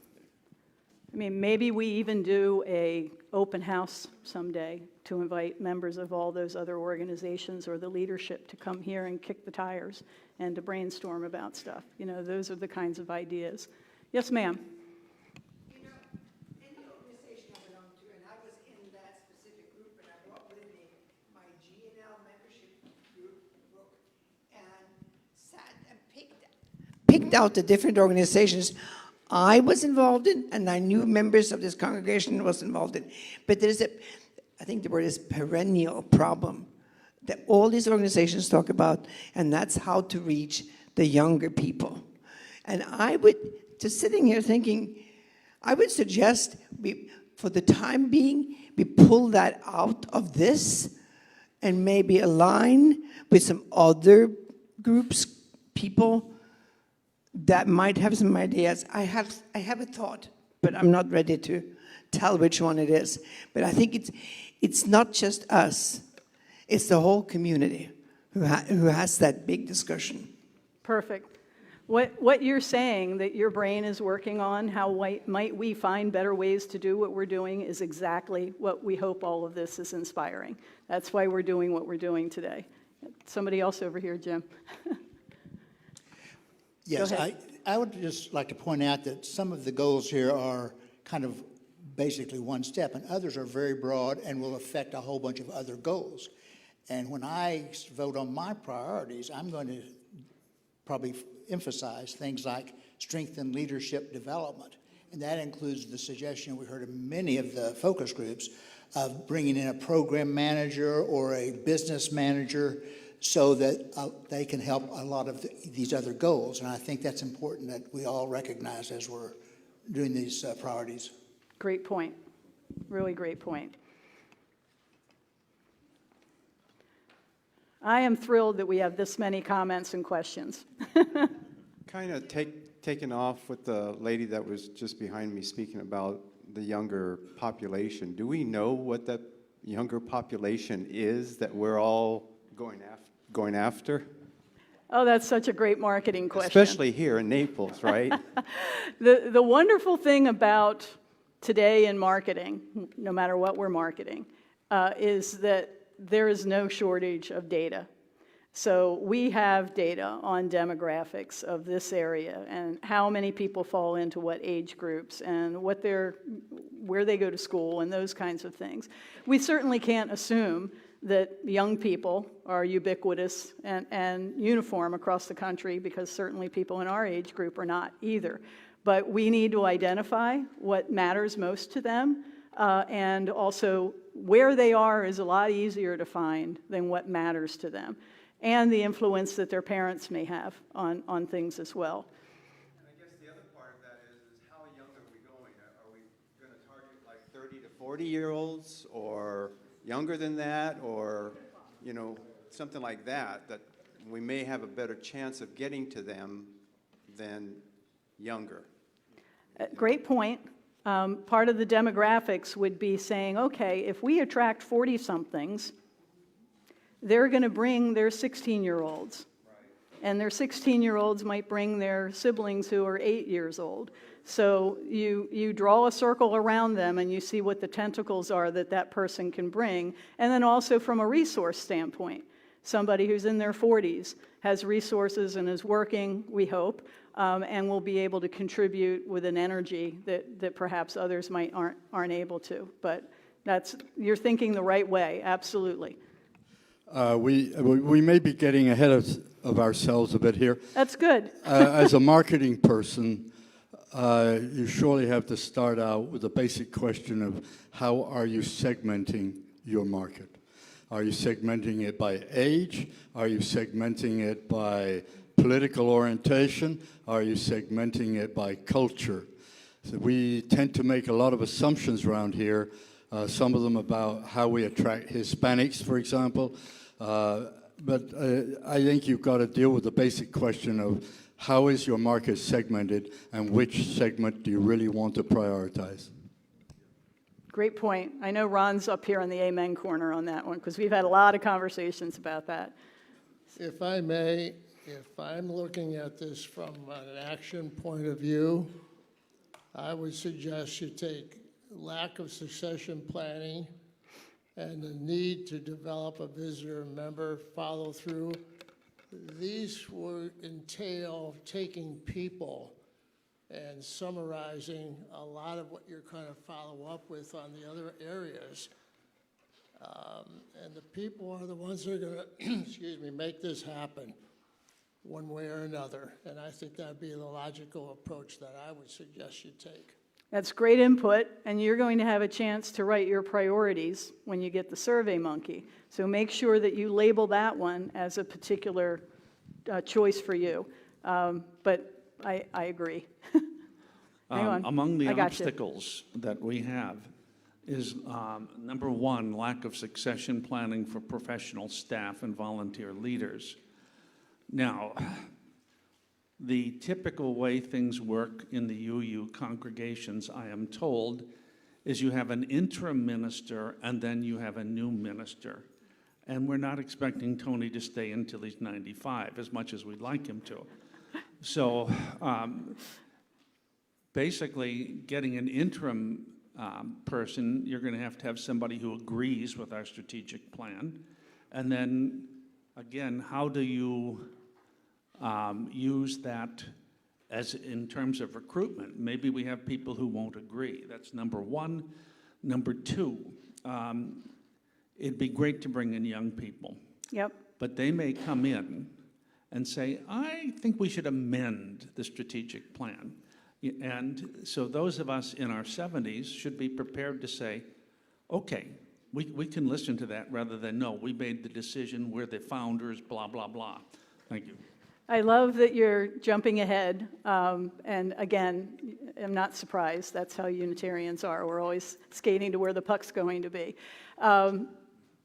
B: I mean, maybe we even do a open house someday to invite members of all those other organizations or the leadership to come here and kick the tires and to brainstorm about stuff. You know, those are the kinds of ideas. Yes, ma'am.
D: You know, in the organization I belong to, and I was in that specific group, and I brought with me my GNL membership group book and sat and picked out the different organizations I was involved in, and I knew members of this congregation was involved in. But there's I think the word is perennial problem that all these organizations talk about, and that's how to reach the younger people. And I would, just sitting here thinking, I would suggest for the time being, we pull that out of this and maybe align with some other groups, people that might have some ideas. I have a thought, but I'm not ready to tell which one it is. But I think it's not just us. It's the whole community who has that big discussion.
B: Perfect. What you're saying that your brain is working on, how might we find better ways to do what we're doing, is exactly what we hope all of this is inspiring. That's why we're doing what we're doing today. Somebody else over here, Jim.
M: Yes, I would just like to point out that some of the goals here are kind of basically one step, and others are very broad and will affect a whole bunch of other goals. And when I vote on my priorities, I'm going to probably emphasize things like strengthen leadership development. And that includes the suggestion we heard in many of the focus groups of bringing in a program manager or a business manager so that they can help a lot of these other goals. And I think that's important that we all recognize as we're doing these priorities.
B: Great point. Really great point. I am thrilled that we have this many comments and questions.
N: Kind of taking off with the lady that was just behind me speaking about the younger population. Do we know what that younger population is that we're all going after?
B: Oh, that's such a great marketing question.
N: Especially here in Naples, right?
B: The wonderful thing about today in marketing, no matter what we're marketing, is that there is no shortage of data. So we have data on demographics of this area and how many people fall into what age groups and where they go to school and those kinds of things. We certainly can't assume that young people are ubiquitous and uniform across the country, because certainly people in our age group are not either. But we need to identify what matters most to them, and also where they are is a lot easier to find than what matters to them, and the influence that their parents may have on things as well.
N: And I guess the other part of that is how young are we going? Are we going to target like 30 to 40-year-olds, or younger than that, or, you know, something like that, that we may have a better chance of getting to them than younger?
B: Great point. Part of the demographics would be saying, okay, if we attract 40-somethings, they're going to bring their 16-year-olds. And their 16-year-olds might bring their siblings who are 8 years old. So you draw a circle around them and you see what the tentacles are that person can bring. And then also from a resource standpoint, somebody who's in their 40s has resources and is working, we hope, and will be able to contribute with an energy that perhaps others aren't able to. But you're thinking the right way, absolutely.
O: We may be getting ahead of ourselves a bit here.
B: That's good.
O: As a marketing person, you surely have to start out with the basic question of how are you segmenting your market? Are you segmenting it by age? Are you segmenting it by political orientation? Are you segmenting it by culture? So we tend to make a lot of assumptions around here, some of them about how we attract Hispanics, for example. But I think you've got to deal with the basic question of how is your market segmented and which segment do you really want to prioritize?
B: Great point. I know Ron's up here on the amen corner on that one, because we've had a lot of conversations about that.
P: If I may, if I'm looking at this from an action point of view, I would suggest you take lack of succession planning and the need to develop a visitor member follow through. These would entail taking people and summarizing a lot of what you're going to follow up with on the other areas. And the people are the ones that are going to, make this happen one way or another. And I think that'd be the logical approach that I would suggest you take.
B: That's great input, and you're going to have a chance to write your priorities when you get the Survey Monkey. So make sure that you label that one as a particular choice for you. But I agree. Hang on.
Q: Among the
B: I got
Q: obstacles that we have is, number one, lack of succession planning for professional staff and volunteer leaders. Now, the typical way things work in the UU congregations, I am told, is you have an interim minister and then you have a new minister. And we're not expecting Tony to stay until he's 95, as much as we'd like him to. So basically, getting an interim person, you're going to have somebody who agrees with our strategic plan. And then, again, how do you use that as in terms of recruitment? Maybe we have people who won't agree. That's number one. Number two, it'd be great to bring in young people.
B: Yep.
Q: But they may come in and say, I think we should amend the strategic plan. And so those of us in our 70s should be prepared to say, okay, we can listen to that rather than, no, we made the decision, we're the founders, blah, blah, blah. Thank you.
B: I love that you're jumping ahead. And again, I'm not surprised. That's how Unitarians are. We're always skating to where the puck's going to be.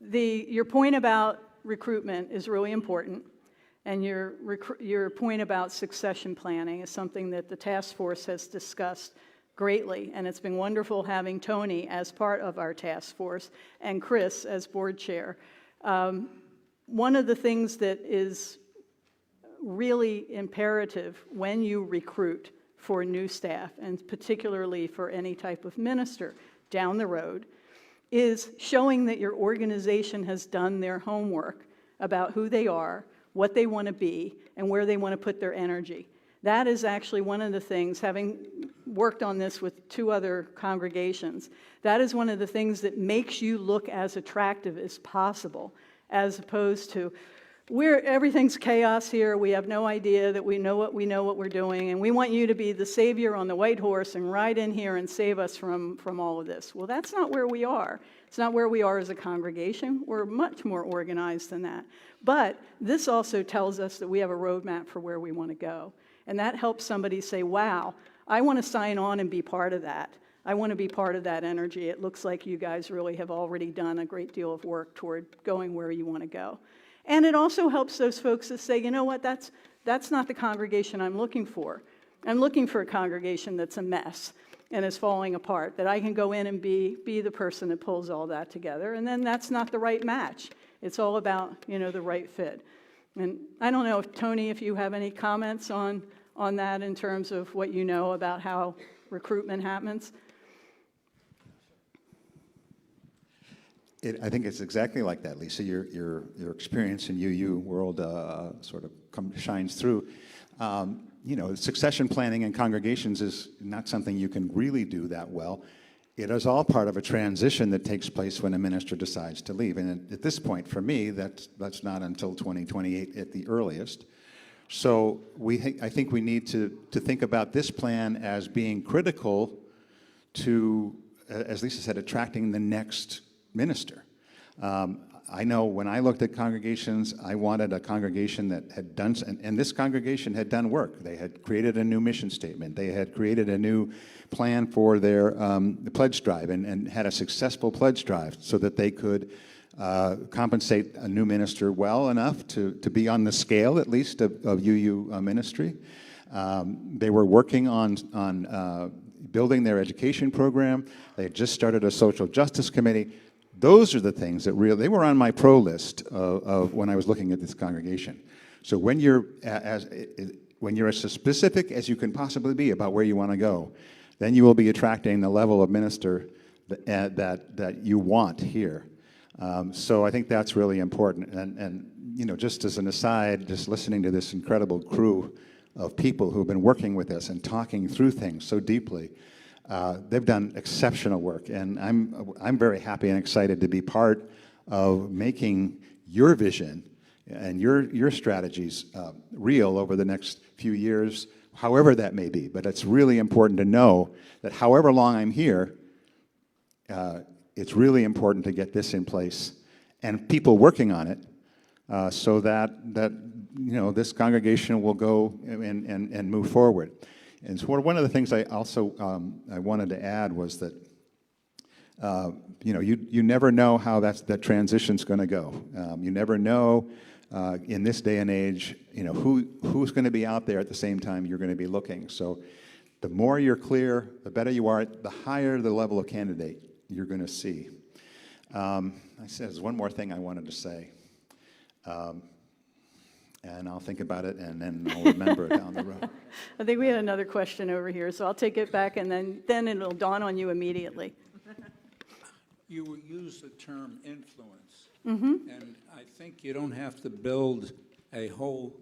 B: Your point about recruitment is really important. And your point about succession planning is something that the task force has discussed greatly, and it's been wonderful having Tony as part of our task force and Chris as board chair. One of the things that is really imperative when you recruit for new staff, and particularly for any type of minister down the road, is showing that your organization has done their homework about who they are, what they want to be, and where they want to put their energy. That is actually one of the things, having worked on this with 2 other congregations, that is one of the things that makes you look as attractive as possible, as opposed to, everything's chaos here, we have no idea that we know what we're doing, and we want you to be the savior on the white horse and ride in here and save us from all of this. Well, that's not where we are. It's not where we are as a congregation. We're much more organized than that. But this also tells us that we have a roadmap for where we want to go. And that helps somebody say, wow, I want to sign on and be part of that. I want to be part of that energy. It looks like you guys really have already done a great deal of work toward going where you want to go. And it also helps those folks to say, you know what, that's not the congregation I'm looking for. I'm looking for a congregation that's a mess and is falling apart, that I can go in and be the person that pulls all that together. And then that's not the right match. It's all about, the right fit. And I don't know, Tony, if you have any comments on that in terms of what you know about how recruitment happens.
K: I think it's exactly like that, Lisa. Your experience in UU world sort of shines through. Succession planning in congregations is not something you can really do that well. It is all part of a transition that takes place when a minister decides to leave. And at this point, for me, that's not until 2028 at the earliest. So I think we need to think about this plan as being critical to, as Lisa said, attracting the next minister. I know when I looked at congregations, I wanted a congregation that had done, and this congregation had done work. They had created a new mission statement. They had created a new plan for their pledge drive and had a successful pledge drive so that they could compensate a new minister well enough to be on the scale, at least, of UU ministry. They were working on building their education program. They had just started a social justice committee. Those are the things that they were on my pro list of when I was looking at this congregation. So when you're as specific as you can possibly be about where you want to go, then you will be attracting the level of minister that you want here. So I think that's really important. And just as an aside, just listening to this incredible crew of people who've been working with us and talking through things so deeply, they've done exceptional work, and I'm very happy and excited to be part of making your vision and your strategies real over the next few years, however that may be. But it's really important to know that however long I'm here, it's really important to get this in place and people working on it so that this congregation will go and move forward. And so one of the things I also I wanted to add was that you never know how that transition's going to go. You never know in this day and age who's going to be out there at the same time you're going to be looking. So the more you're clear, the better you are, the higher the level of candidate you're going to see. There's one more thing I wanted to say. And I'll think about it, and then I'll remember it down the road.
B: I think we had another question over here, so I'll take it back, and then it'll dawn on you immediately.
Q: You use the term influence,
B: Mm-hmm.
Q: and I think you don't have to build a whole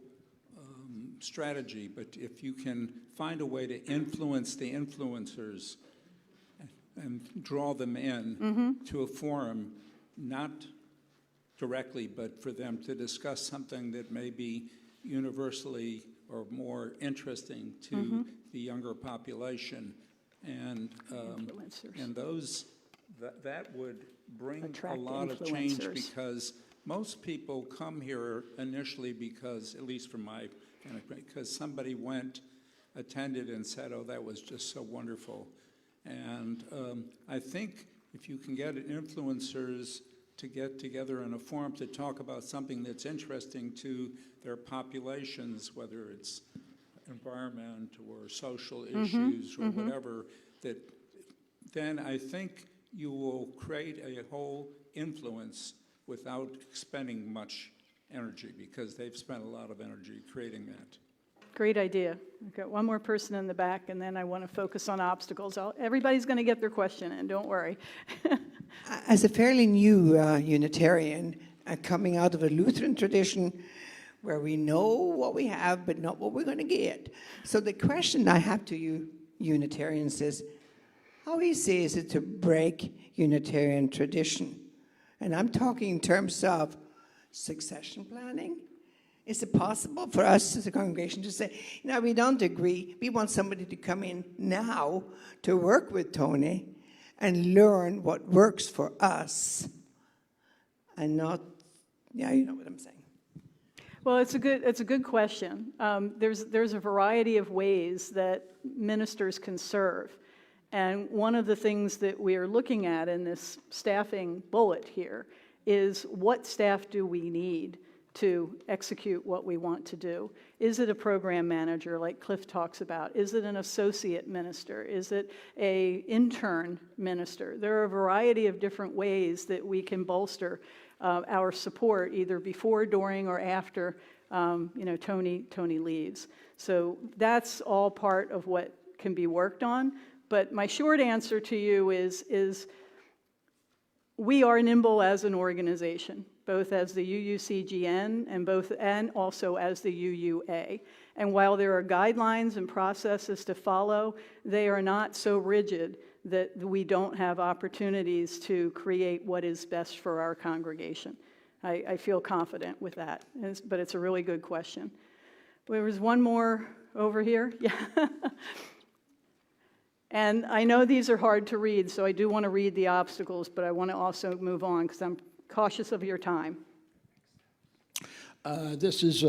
Q: strategy, but if you can find a way to influence the influencers and draw them in to a forum, not directly, but for them to discuss something that may be universally or more interesting to the younger population, and that would bring
B: Attract
Q: a lot of change,
B: influencers.
Q: because most people come here initially because, at least from my because somebody attended and said, "Oh, that was just so wonderful," and I think if you can get influencers to get together in a forum to talk about something that's interesting to their populations, whether it's
R: environment or social issues or whatever, that then I think you will create a whole influence without expending much energy, because they've spent a lot of energy creating that.
B: Great idea. I've got one more person in the back, and then I want to focus on obstacles. Everybody's going to get their question in, don't worry.
S: As a fairly new Unitarian, coming out of a Lutheran tradition where we know what we have but not what we're going to get. So the question I have to you Unitarians is, how easy is it to break Unitarian tradition? And I'm talking in terms of succession planning. Is it possible for us as a congregation to say, we don't agree, we want somebody to come in now to work with Tony and learn what works for us, and not, you know what I'm saying.
B: Well, it's a good question. There's a variety of ways that ministers can serve. And one of the things that we are looking at in this staffing bullet here is, what staff do we need to execute what we want to do? Is it a program manager like Cliff talks about? Is it an associate minister? Is it an intern minister? There are a variety of different ways that we can bolster our support, either before, during, or after Tony leaves. So that's all part of what can be worked on. But my short answer to you is we are nimble as an organization, both as the UUCGN and also as the UUA. And while there are guidelines and processes to follow, they are not so rigid that we don't have opportunities to create what is best for our congregation. I feel confident with that, but it's a really good question. There was one more over here. Yeah. And I know these are hard to read, so I do want to read the obstacles, but I want to also move on because I'm cautious of your time.
T: This is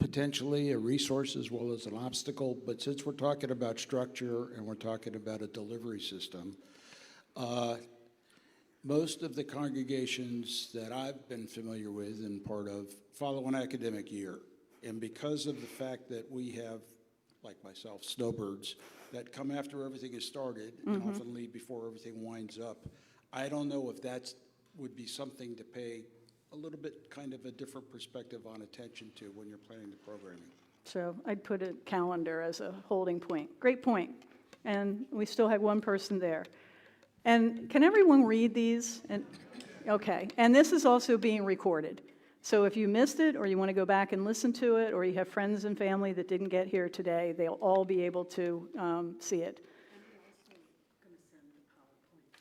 T: potentially a resource as well as an obstacle, but since we're talking about structure and we're talking about a delivery system, most of the congregations that I've been familiar with and part of follow an academic year. And because of the fact that we have, like myself, snowbirds that come after everything is started and often leave before everything winds up, I don't know if that would be something to pay a little bit kind of a different perspective on attention to when you're planning the programming.
B: So I'd put a calendar as a holding point. Great point. And we still have one person there. And can everyone read these? Okay. And this is also being recorded. So if you missed it, or you want to go back and listen to it, or you have friends and family that didn't get here today, they'll all be able to see it.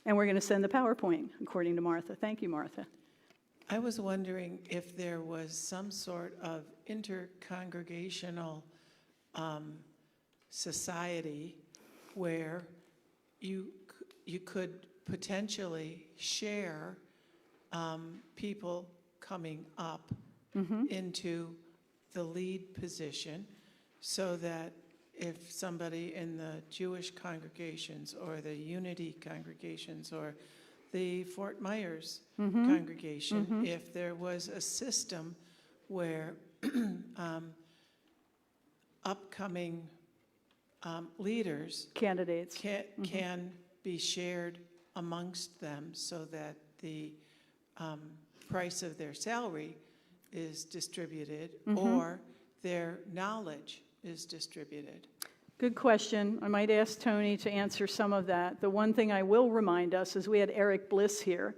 B: And we're going to send the PowerPoint, according to Martha. Thank you, Martha.
E: I was wondering if there was some sort of intercongregational society where you could potentially share people coming up into the lead position, so that if somebody in the Jewish congregations or the Unity congregations or the Fort Myers congregation, if there was a system where upcoming leaders,
B: candidates,
E: can be shared amongst them, so that the price of their salary is distributed or their knowledge is distributed.
B: Good question. I might ask Tony to answer some of that. The one thing I will remind us is we had Eric Bliss here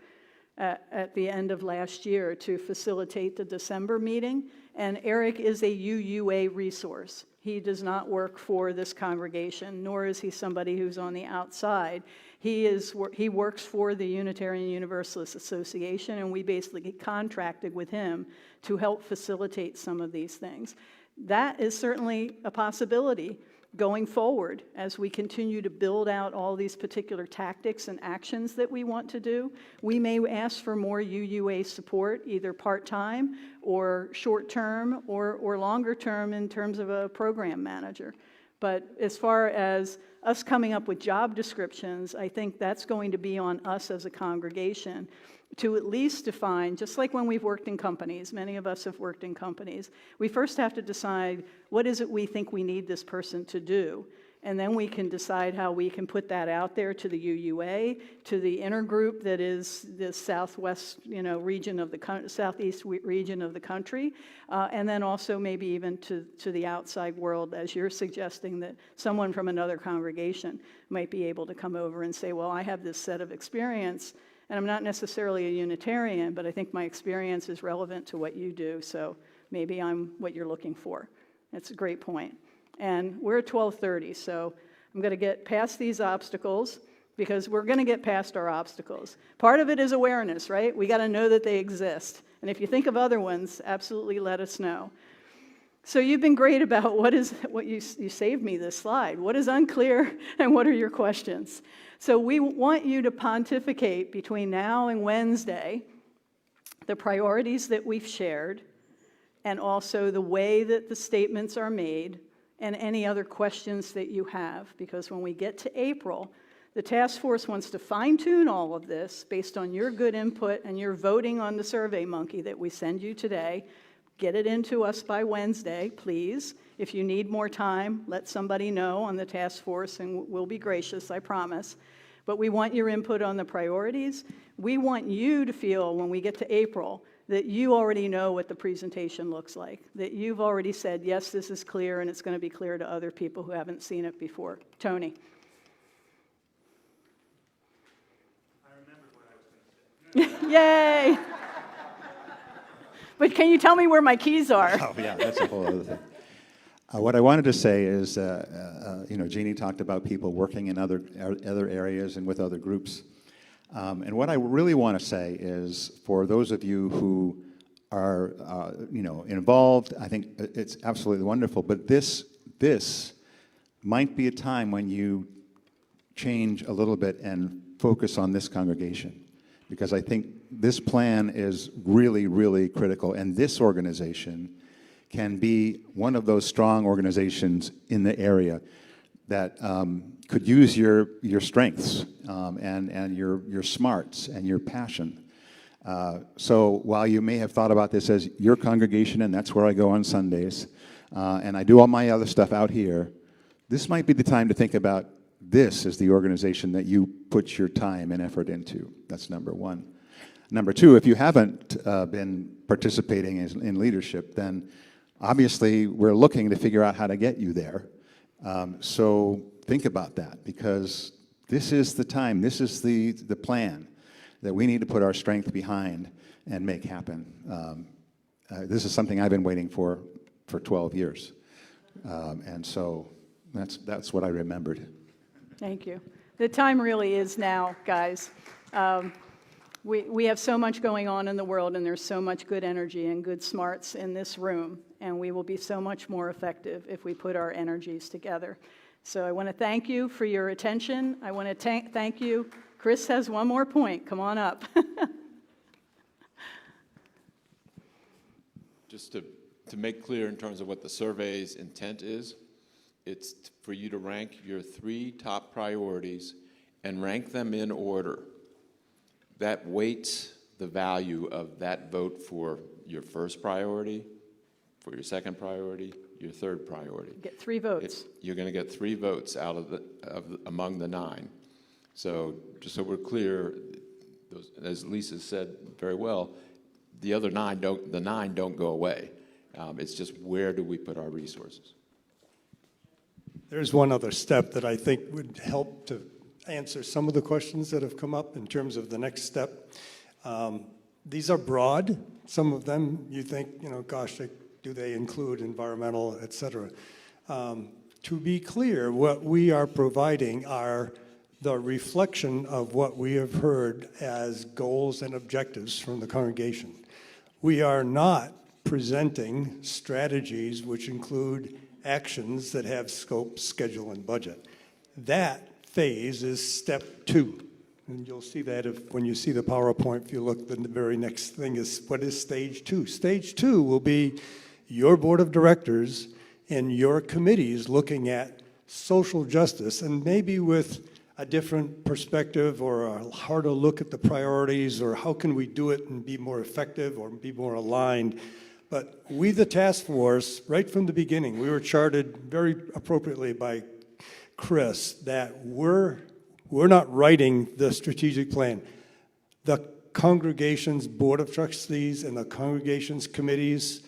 B: at the end of last year to facilitate the December meeting, and Eric is a UUA resource. He does not work for this congregation, nor is he somebody who's on the outside. He works for the Unitarian Universalist Association, and we basically contracted with him to help facilitate some of these things. That is certainly a possibility going forward as we continue to build out all these particular tactics and actions that we want to do. We may ask for more UUA support, either part-time or short-term or longer-term in terms of a program manager. But as far as us coming up with job descriptions, I think that's going to be on us as a congregation to at least define, just like when we've worked in companies, many of us have worked in companies, we first have to decide what is it we think we need this person to do. And then we can decide how we can put that out there to the UUA, to the intergroup that is the southwest, region of the southeast region of the country, and then also maybe even to the outside world, as you're suggesting that someone from another congregation might be able to come over and say, well, I have this set of experience, and I'm not necessarily a Unitarian, but I think my experience is relevant to what you do, so maybe I'm what you're looking for. That's a great point. And we're at 12:30, so I'm going to get past these obstacles because we're going to get past our obstacles. Part of it is awareness, right? We got to know that they exist. And if you think of other ones, absolutely let us know. So you've been great about what you saved me this slide. What is unclear and what are your questions? So we want you to pontificate between now and Wednesday the priorities that we've shared and also the way that the statements are made and any other questions that you have, because when we get to April, the task force wants to fine-tune all of this based on your good input and your voting on the Survey Monkey that we send you today. Get it into us by Wednesday, please. If you need more time, let somebody know on the task force, and we'll be gracious, I promise. But we want your input on the priorities. We want you to feel, when we get to April, that you already know what the presentation looks like, that you've already said, yes, this is clear, and it's going to be clear to other people who haven't seen it before. Tony.
C: I remembered what I was going to say.
B: Yay! But can you tell me where my keys are?
K: Oh, yeah, that's a whole other thing. What I wanted to say is, Jeannie talked about people working in other areas and with other groups. And what I really want to say is, for those of you who are, involved, I think it's absolutely wonderful. But this might be a time when you change a little bit and focus on this congregation, because I think this plan is really, really critical. And this organization can be one of those strong organizations in the area that could use your strengths and your smarts and your passion. So while you may have thought about this as your congregation, and that's where I go on Sundays, and I do all my other stuff out here, this might be the time to think about this as the organization that you put your time and effort into. That's number one. Number two, if you haven't been participating in leadership, then obviously we're looking to figure out how to get you there. So think about that, because this is the time, this is the plan that we need to put our strength behind and make happen. This is something I've been waiting for 12 years. And so that's what I remembered.
B: Thank you. The time really is now, guys. We have so much going on in the world, and there's so much good energy and good smarts in this room, and we will be so much more effective if we put our energies together. So I want to thank you for your attention. I want to thank you. Chris has one more point. Come on up.
H: Just to make clear in terms of what the survey's intent is, it's for you to rank your 3 top priorities and rank them in order. That weights the value of that vote for your first priority, for your second priority, your third priority.
B: Get 3 votes.
H: You're going to get 3 votes out of among the 9. So just so we're clear, as Lisa said very well, the other 9 don't go away. It's just, where do we put our resources?
A: There's one other step that I think would help to answer some of the questions that have come up in terms of the next step. These are broad. Some of them you think, gosh, do they include environmental, et cetera. To be clear, what we are providing are the reflection of what we have heard as goals and objectives from the congregation. We are not presenting strategies which include actions that have scope, schedule, and budget. That phase is step 2. And you'll see that when you see the PowerPoint, if you look, the very next thing is, what is stage 2? Stage 2 will be your board of directors and your committees looking at social justice, and maybe with a different perspective or a harder look at the priorities, or how can we do it and be more effective or be more aligned. But we, the task force, right from the beginning, we were charted very appropriately by Chris that we're not writing the strategic plan. The congregation's board of trustees and the congregation's committees,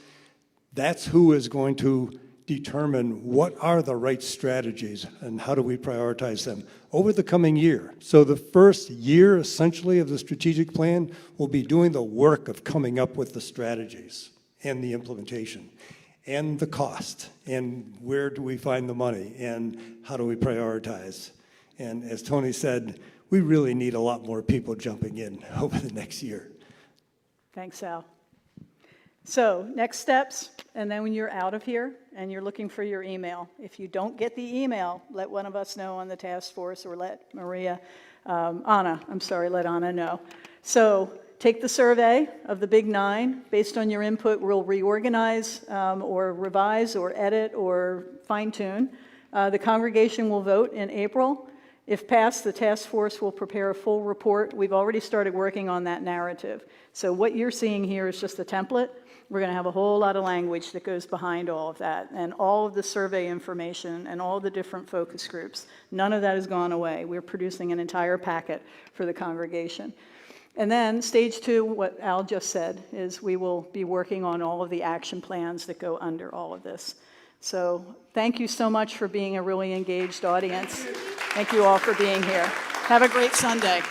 A: that's who is going to determine what are the right strategies and how do we prioritize them over the coming year. So the first year, essentially, of the strategic plan will be doing the work of coming up with the strategies and the implementation and the cost and where do we find the money and how do we prioritize. And as Tony said, we really need a lot more people jumping in over the next year.
B: Thanks, Al. So next steps, and then when you're out of here and you're looking for your email, if you don't get the email, let one of us know on the task force, or let let Anna know. So take the survey of the big 9. Based on your input, we'll reorganize or revise or edit or fine-tune. The congregation will vote in April. If passed, the task force will prepare a full report. We've already started working on that narrative. So what you're seeing here is just a template. We're going to have a whole lot of language that goes behind all of that, and all of the survey information and all the different focus groups. None of that has gone away. We're producing an entire packet for the congregation. And then stage 2, what Al just said, is we will be working on all of the action plans that go under all of this. So thank you so much for being a really engaged audience. Thank you all for being here. Have a great Sunday.